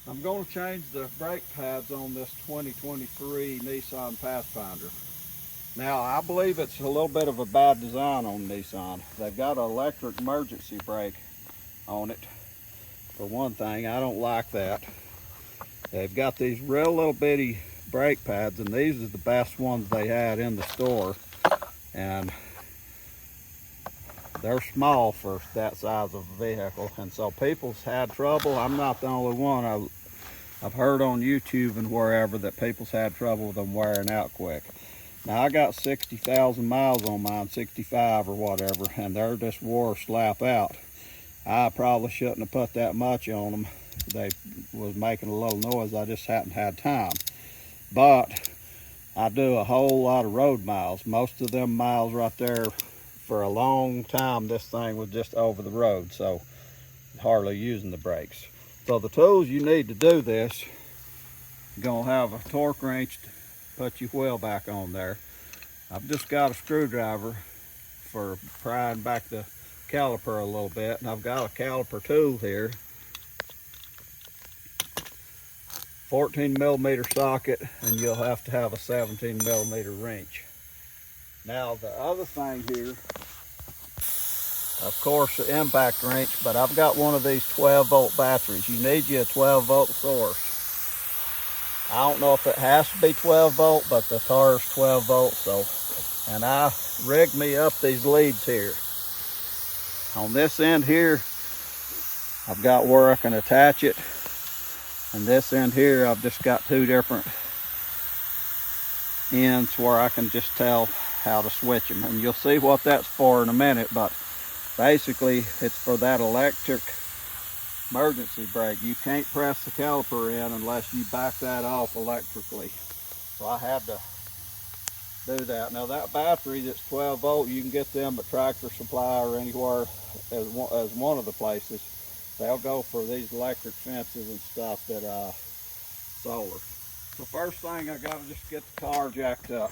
I'm going to change the brake pads on this 2023 Nissan Pathfinder. Now, I believe it's a little bit of a bad design on Nissan. They've got an electric emergency brake on it. For one thing, I don't like that. They've got these real little bitty brake pads, and these are the best ones they had in the store. And they're small for that size of a vehicle, and so people's had trouble. I'm not the only one. I've heard on YouTube and wherever that people's had trouble with them wearing out quick. Now, I got 60,000 miles on mine, 65 or whatever, and they're just wore slap out. I probably shouldn't have put that much on them. They was making a little noise. I just hadn't had time. But I do a whole lot of road miles. Most of them miles right there, for a long time, this thing was just over the road, so hardly using the brakes. So the tools you need to do this, you're gonna have a torque wrench to put your wheel back on there. I've just got a screwdriver for prying back the caliper a little bit, and I've got a caliper tool here. 14mm socket, and you'll have to have a 17mm wrench. Now the other thing here, of course, the impact wrench, but I've got one of these 12-volt batteries. You need you a 12-volt source. I don't know if it has to be 12-volt, but the car's 12-volt, so. And I rigged me up these leads here. On this end here, I've got where I can attach it. And this end here, I've just got two different ends where I can just tell how to switch them. And you'll see what that's for in a minute, but basically, it's for that electric emergency brake. You can't press the caliper in unless you back that off electrically. So I had to do that. Now that battery that's 12 volt, you can get them at Tractor Supply or anywhere as one of the places. They'll go for these electric fences and stuff that solar. So first thing, I gotta just get the car jacked up.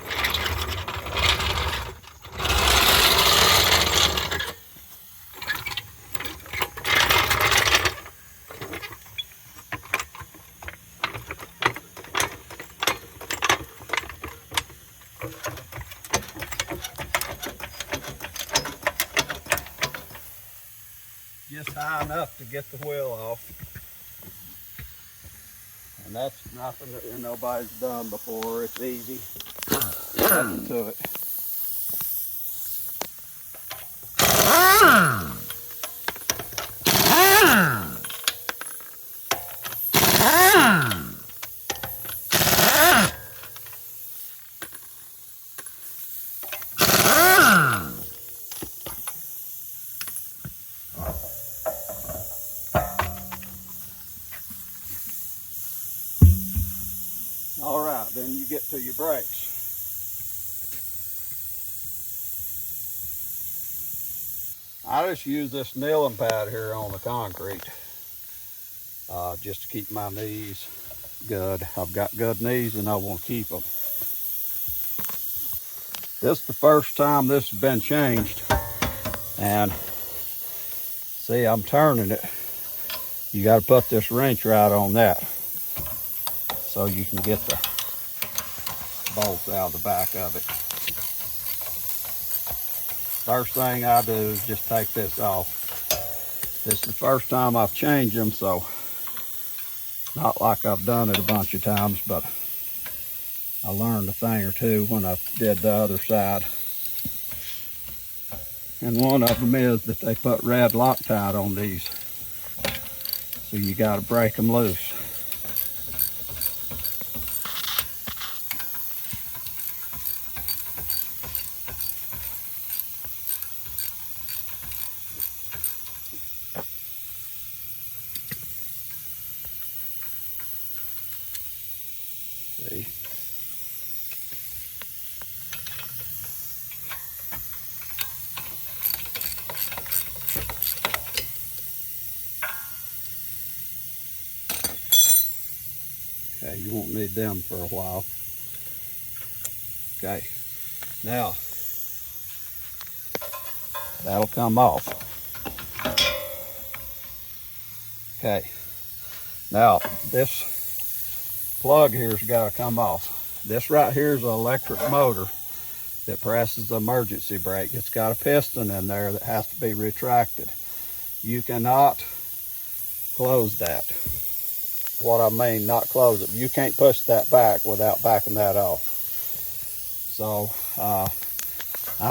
Just high enough to get the wheel off. And that's nothing that nobody's done before. It's easy. Nothing to it. All right, then you get to your brakes. I just use this kneeling pad here on the concrete just to keep my knees good. I've got good knees and I want to keep them. This is the first time this has been changed, and see, I'm turning it. You got to put this wrench right on that so you can get the bolts out of the back of it. First thing I do is just take this off. This is the first time I've changed them, so not like I've done it a bunch of times, but I learned a thing or two when I did the other side. And one of them is that they put red Loctite on these, so you got to break them loose. See? Okay, you won't need them for a while. Okay, now that'll come off. Okay, Now, this plug here's got to come off. This right here is an electric motor that presses the emergency brake. It's got a piston in there that has to be retracted. You cannot close that. What I mean, not close it. You can't push that back without backing that off. So, I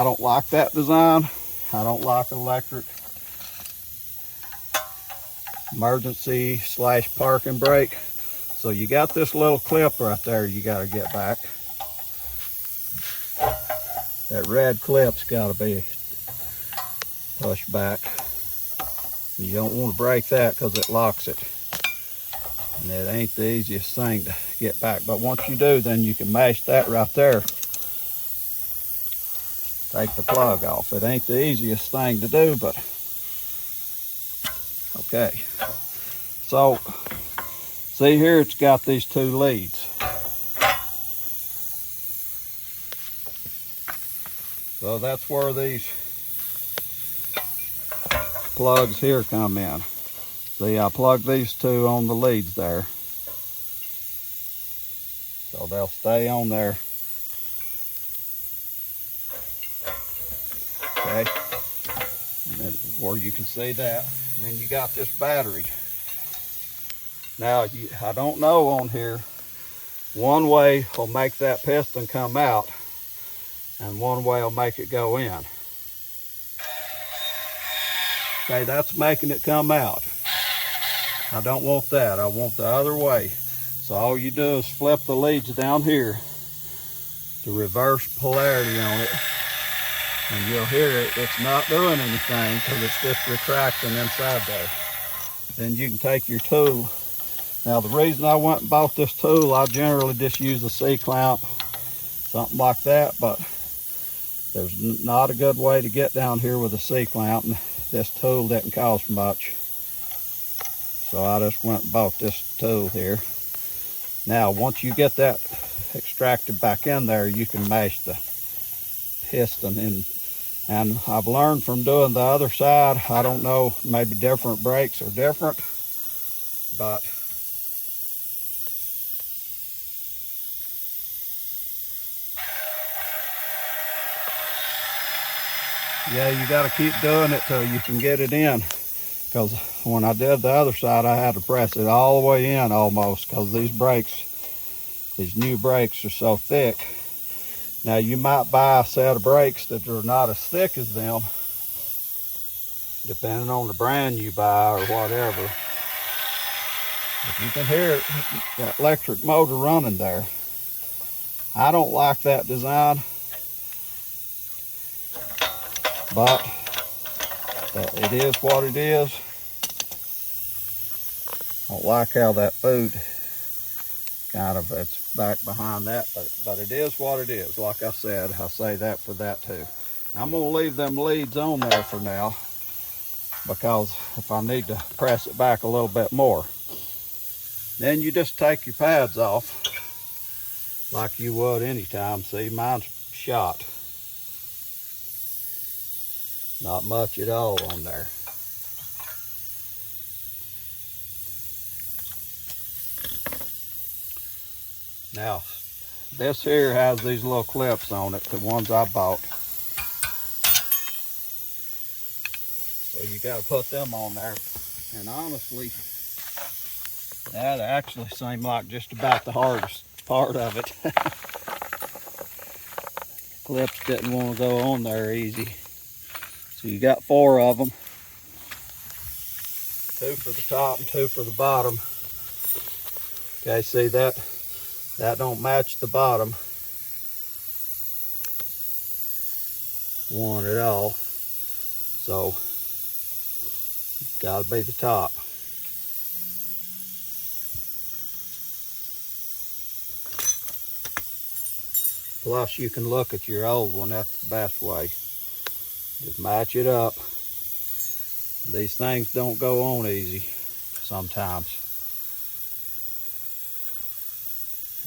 don't like that design. I don't like electric emergency / parking brake. So you got this little clip right there you got to get back. That red clip's got to be pushed back. You don't want to break that because it locks it. And it ain't the easiest thing to get back. But once you do, then you can mash that right there. Take the plug off. It ain't the easiest thing to do, but okay. So, see here, it's got these two leads. So that's where these plugs here come in. See, I plugged these two on the leads there. So they'll stay on there. Okay, where you can see that. And then you got this battery. Now, I don't know on here, one way will make that piston come out and one way will make it go in. Okay, that's making it come out. I don't want that. I want the other way. So all you do is flip the leads down here to reverse polarity on it. And you'll hear it. It's not doing anything because it's just retracting inside there. Then you can take your tool. Now the reason I went and bought this tool, I generally just use a C-clamp, something like that, but there's not a good way to get down here with a C-clamp, and this tool didn't cost much. So I just went and bought this tool here. Now once you get that extracted back in there, you can mash the piston in. And I've learned from doing the other side, I don't know, maybe different brakes are different, but yeah, you got to keep doing it till you can get it in. Because when I did the other side, I had to press it all the way in almost, because these brakes, these new brakes are so thick. Now you might buy a set of brakes that are not as thick as them, depending on the brand you buy or whatever. If you can hear it, that electric motor running there. I don't like that design, but it is what it is. I don't like how that boot kind of, it's back behind that, but it is what it is. Like I said, I say that for that too. I'm gonna leave them leads on there for now, because if I need to press it back a little bit more, then you just take your pads off like you would anytime. See, mine's shot. Not much at all on there. Now, this here has these little clips on it, the ones I bought. So you got to put them on there. And honestly, that actually seemed like just about the hardest part of it. Clips didn't want to go on there easy. So you got 4 of them. 2 for the top and 2 for the bottom. Okay, see that don't match the bottom one at all. So it's got to be the top. Plus you can look at your old one. That's the best way. Just match it up. These things don't go on easy sometimes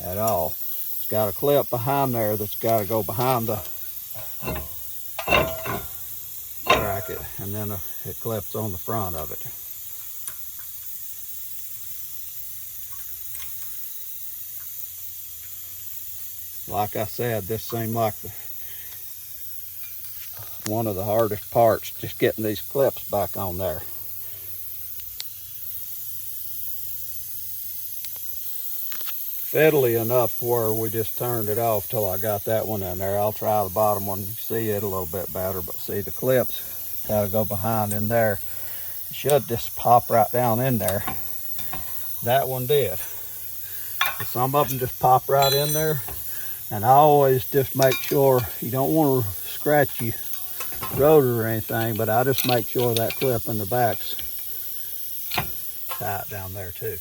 at all. It's got a clip behind there that's got to go behind the bracket, and then it clips on the front of it. Like I said, this seemed like one of the hardest parts, just getting these clips back on there. Fiddly enough where we just turned it off till I got that one in there. I'll try the bottom one. You can see it a little bit better, but see the clips gotta go behind in there. It should just pop right down in there. That one did. Some of them just pop right in there, and I always just make sure, you don't want to scratch your rotor or anything, but I just make sure that clip in the back's tight down there too.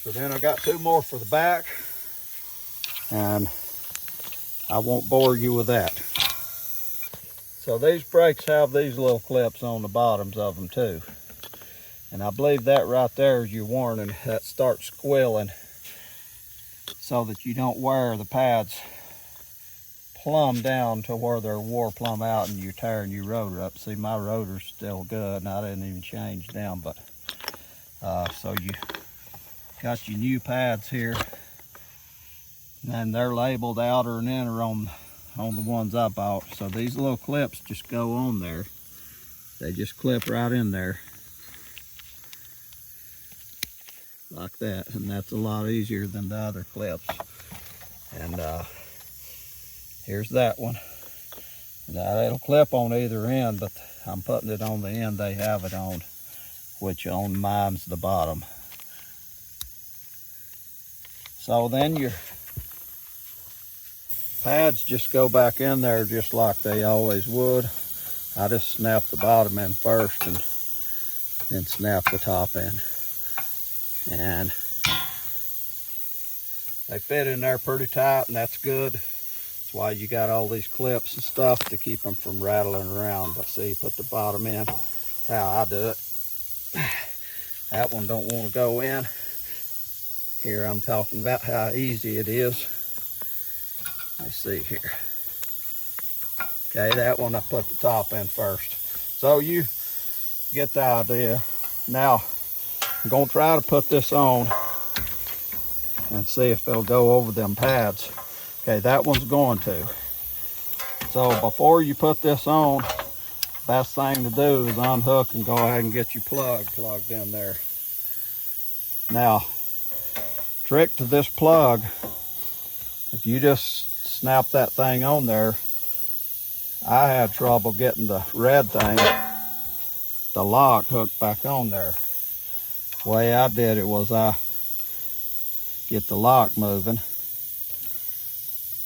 So then I got two more for the back, and I won't bore you with that. So these brakes have these little clips on the bottoms of them too. And I believe that right there is your warning that starts squealing, so that you don't wear the pads plumb down to where they're wore plumb out and you're tearing your rotor up. See, my rotor's still good and I didn't even change them, but so you got your new pads here, and they're labeled outer and inner on the ones I bought. So these little clips just go on there. They just clip right in there like that, and that's a lot easier than the other clips. And here's that one. Now it'll clip on either end, but I'm putting it on the end they have it on, which on mine's the bottom. So then your pads just go back in there just like they always would. I just snap the bottom in first and then snap the top in. And they fit in there pretty tight, and that's good. That's why you got all these clips and stuff to keep them from rattling around. But see, you put the bottom in. That's how I do it. That one don't want to go in. Here I'm talking about how easy it is. Let's see here. Okay, that one I put the top in first. So you get the idea. Now, I'm gonna try to put this on and see if it'll go over them pads. Okay, that one's going to. So before you put this on, best thing to do is unhook and go ahead and get your plug plugged in there. Now, trick to this plug, if you just snap that thing on there, I had trouble getting the red thing, the lock, hooked back on there. The way I did it was I get the lock moving,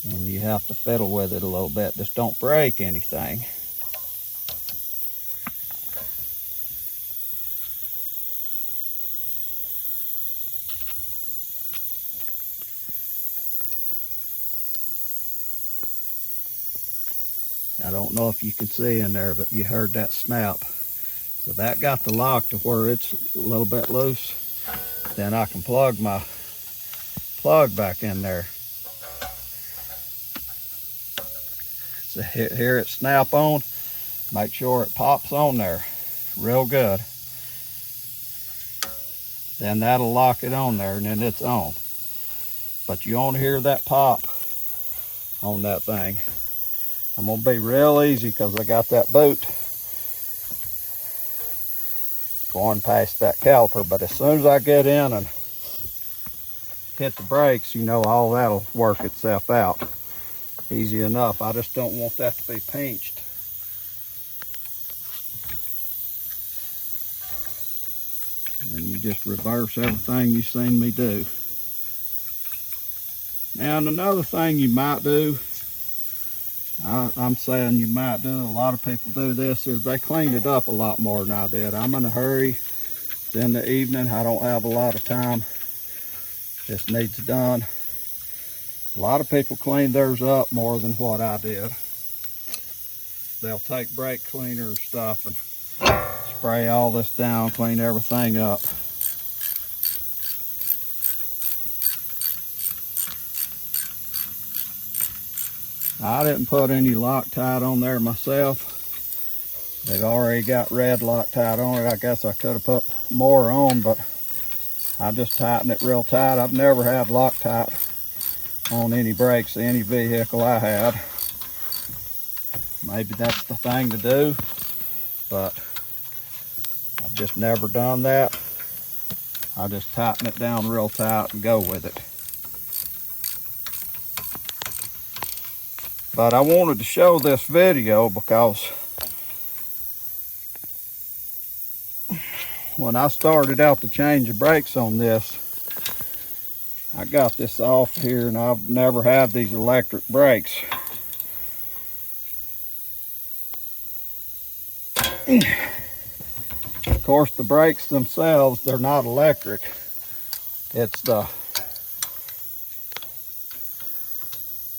and you have to fiddle with it a little bit. Just don't break anything. I don't know if you can see in there, but you heard that snap. So that got the lock to where it's a little bit loose. Then I can plug my plug back in there. So here it snap on. Make sure it pops on there real good. Then that'll lock it on there, and then it's on. But you won't hear that pop on that thing. I'm gonna be real easy because I got that boot going past that caliper, but as soon as I get in and hit the brakes, you know, all that'll work itself out. Easy enough. I just don't want that to be pinched. And you just reverse everything you've seen me do. Now, and another thing you might do, I'm saying you might do, a lot of people do this, is they cleaned it up a lot more than I did. I'm in a hurry. It's in the evening. I don't have a lot of time. This needs done. A lot of people clean theirs up more than what I did. They'll take brake cleaner and stuff and spray all this down, clean everything up. I didn't put any Loctite on there myself. They've already got red Loctite on it. I guess I could have put more on, but I just tightened it real tight. I've never had Loctite on any brakes of any vehicle I had. Maybe that's the thing to do, but I've just never done that. I just tighten it down real tight and go with it. But I wanted to show this video because when I started out to change the brakes on this, I got this off here and I've never had these electric brakes. Of course, the brakes themselves, they're not electric. It's the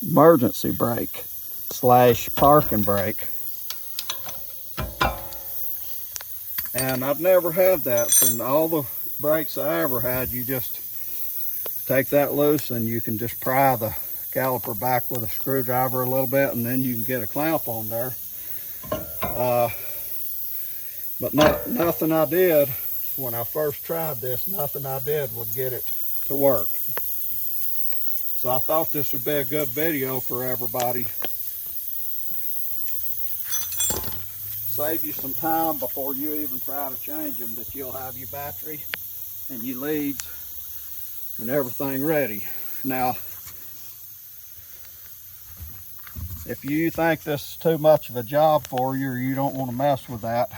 emergency brake / parking brake. And I've never had that. And all the brakes I ever had, you just take that loose and you can just pry the caliper back with a screwdriver a little bit, and then you can get a clamp on there. But nothing I did when I first tried this, nothing I did would get it to work. So I thought this would be a good video for everybody. Save you some time before you even try to change them, that you'll have your battery and your leads and everything ready. Now, if you think this is too much of a job for you or you don't want to mess with that,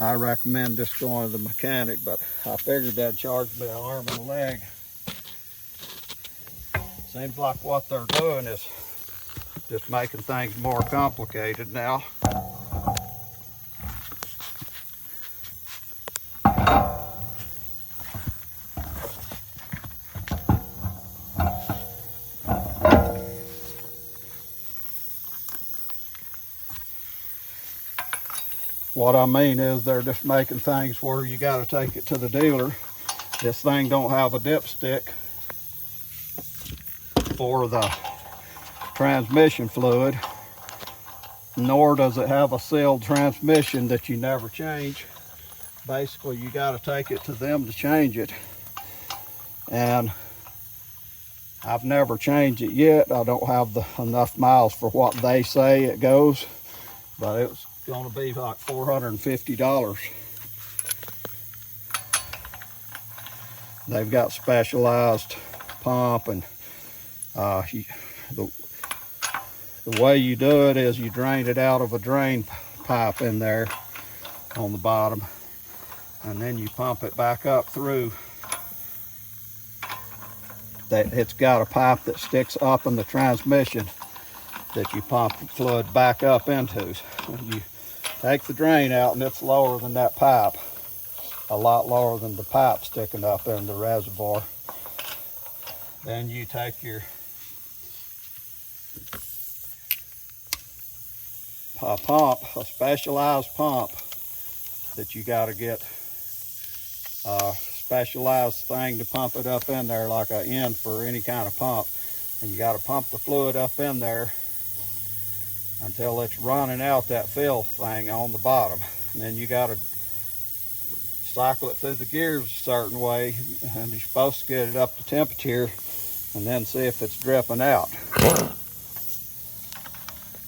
I recommend just going to the mechanic, but I figured that'd charge me an arm and a leg. Seems like what they're doing is just making things more complicated now. What I mean is they're just making things where you got to take it to the dealer. This thing don't have a dipstick for the transmission fluid, nor does it have a sealed transmission that you never change. Basically, you got to take it to them to change it. And I've never changed it yet. I don't have enough miles for what they say it goes, but it's going to be like $450. They've got specialized pump, and the way you do it is you drain it out of a drain pipe in there on the bottom, and then you pump it back up through. It's got a pipe that sticks up in the transmission that you pump the fluid back up into. You take the drain out and it's lower than that pipe, a lot lower than the pipe sticking up in the reservoir. Then you take your pump, a specialized pump that you got to get a specialized thing to pump it up in there, like an end for any kind of pump, and you got to pump the fluid up in there until it's running out that fill thing on the bottom. And then you got to cycle it through the gears a certain way, and you're supposed to get it up to temperature and then see if it's dripping out.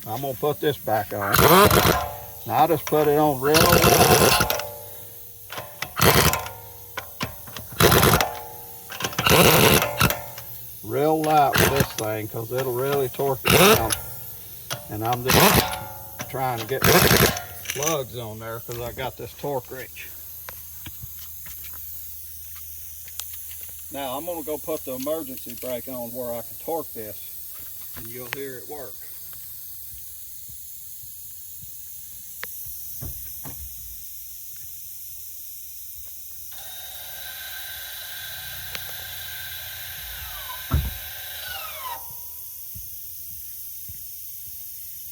I'm gonna put this back on. Now I just put it on real light with this thing, because it'll really torque it down. And I'm just trying to get plugs on there because I got this torque wrench. Now I'm gonna go put the emergency brake on where I can torque this, and you'll hear it work.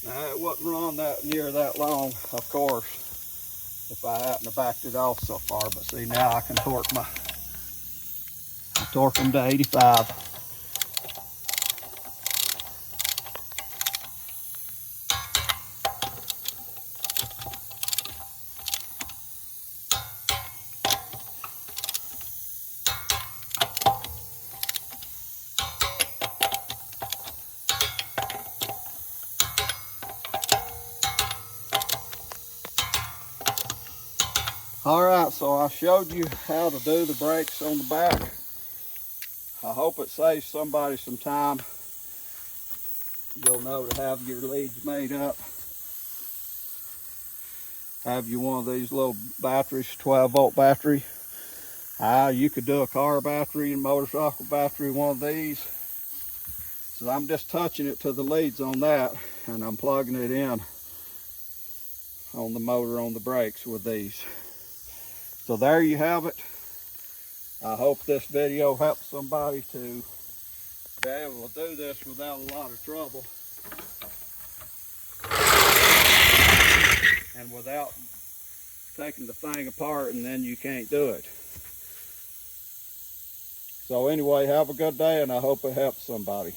Now it wouldn't run that near that long, of course, if I hadn't have backed it off so far, but see, now I can torque them to 85. All right, so I showed you how to do the brakes on the back. I hope it saves somebody some time. You'll know to have your leads made up. Have you one of these little batteries, 12-volt battery. You could do a car battery and motorcycle battery, one of these. So I'm just touching it to the leads on that, and I'm plugging it in on the motor on the brakes with these. So there you have it. I hope this video helps somebody to be able to do this without a lot of trouble and without taking the thing apart and then you can't do it. So anyway, have a good day, and I hope it helps somebody.